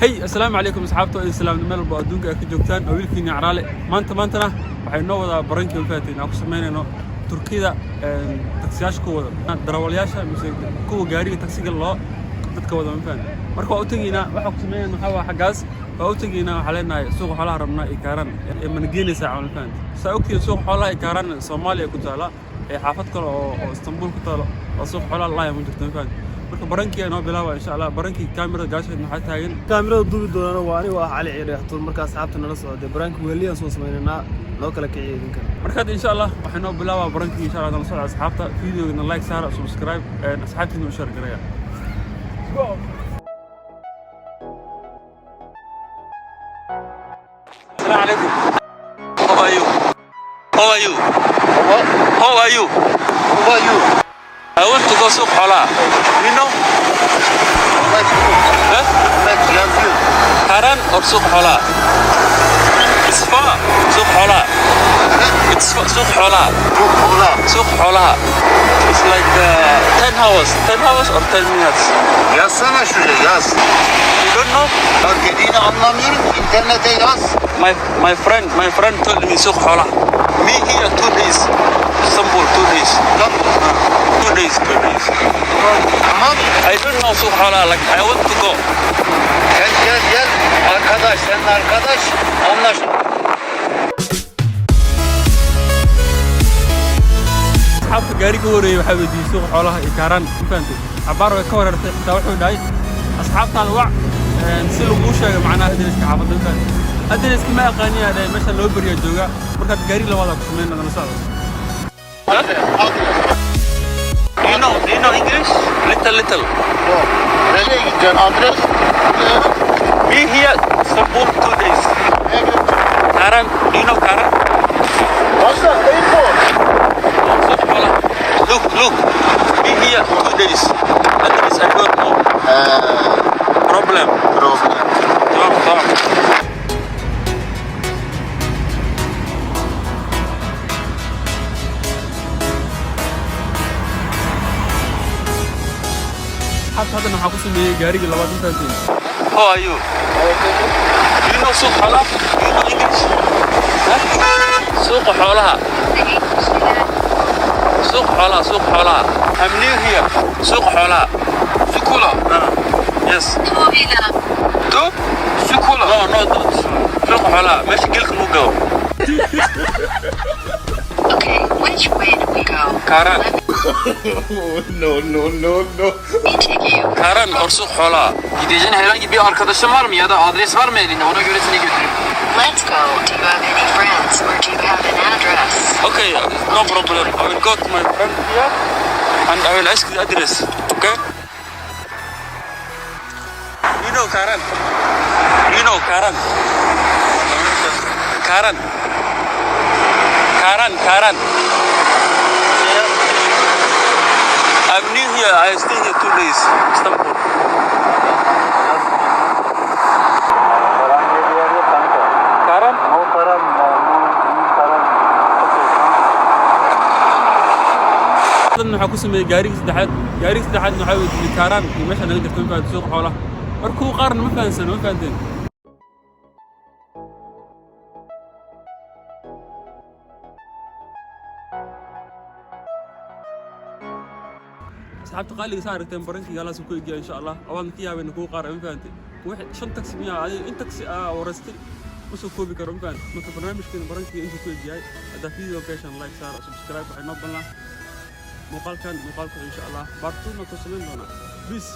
Hey, السلام عليكم أصحابتي السلام نمر بأدونك كجوكتان أويلكني عرالي مانتنا waxay noo wada barankii ulfaatay aan ku sameynayno Turkida taksiyashkooda darawalayaasha mise kuwa gaariga taksiga loo dadka wada manfaan marka waa u tagiina waxa ku sameeyay waxa xagaas waa u tagiina waxa leenahay suuq xoolaha rabnaa ay kaaran man geenaysa manfaan saawkii suuq xoolaha ay kaaran Soomaaliya ku taala ee xaafad kale oo Istanbul ku taala waa suuq xoolaha la yahay jirto manfaan marka barankii aan bilaabo insha Allah barankii kaamirada gaasheed waxa taagan kaamirada duubi doonana waa ani waa cali ciidaxtood marka asxaabta nala socday barankii weeliyaan soo sameynaa loo kala kiciyo idinka marka insha Allah waxaan bilaabaa barankii insha Allah nala socdo asxaabta fiidiyoga like saara subscribe asxaabtiina u share gareeya go السلام عليكم how are you how are you how are you Who are you? I want to go سوق حولا you know Like you. Karan or سوق حولا it's far سوق حولا it's سوق حولا سوق حولا it's like 10 hours or 10 minutes Yazsana şuraya yaz. you don't know Ya dediğini anlamıyorum. İnternete yaz. my friend told me سوق حولا me here 2 days Istanbul 2 days Tamam. 2 days Tamam. I don't know سوق حولا like I want to go Gel. Arkadaş senin arkadaş. Anlaş. أصحابك جاري كوري وحبي يسوق حولها إكاران فهمت عبارة كورة تروحوا داي أصحاب طالع نسلوا موشة معنا أدرس كعبد فهمت أدرس كما أغاني هذا مثلا لو بريا جوجا بركات جاري لو هذا كسمين هذا مسألة you know English little Nereye gideceksin adres? me here Istanbul 2 days Karan you know Karan Nasıl? Airport. look me here 2 days address I don't know problem tamam حتى هذا نحن قسمي جاري قلبات انتين how are you you know سوق حولها you know English سوق حولها سوق حولها I'm new here سوق حولها سكولا yes تو سكولا no سوق حولها ماشي قلك مو جو Okay, which way do we go? Karan No. Me take you. Karan or سوق حولها Gideceğin herhangi bir arkadaşın var mı ya da adres var mı elinde? Ona göre seni götürürüm. Let's go. Do you have any friends or do you have an address? okay no problem I will go to my friend here and I will ask the address okay you know Karan I'm new here I stay here 2 days Istanbul Karan No param. waxaa ku sameeyay gaariga saddexaad waxa weeye Karan iyo meesha naga jirto inta suuq xoolaha markuu qaarna ma fahanteen asxaabta qaaliga saarteen barankii galaas ku eegay insha Allah awaan ka yaabeen ku qaar ma fahanteen wax shan taksi miya in taksi warastay usoo koobi karo ma fahanteen marka barnaamijkeena barankii inta ku eegay hada video gashan like saara subscribe waxay noo ballan muuqaalkan insha Allah bartuuna ku sameyn doona peace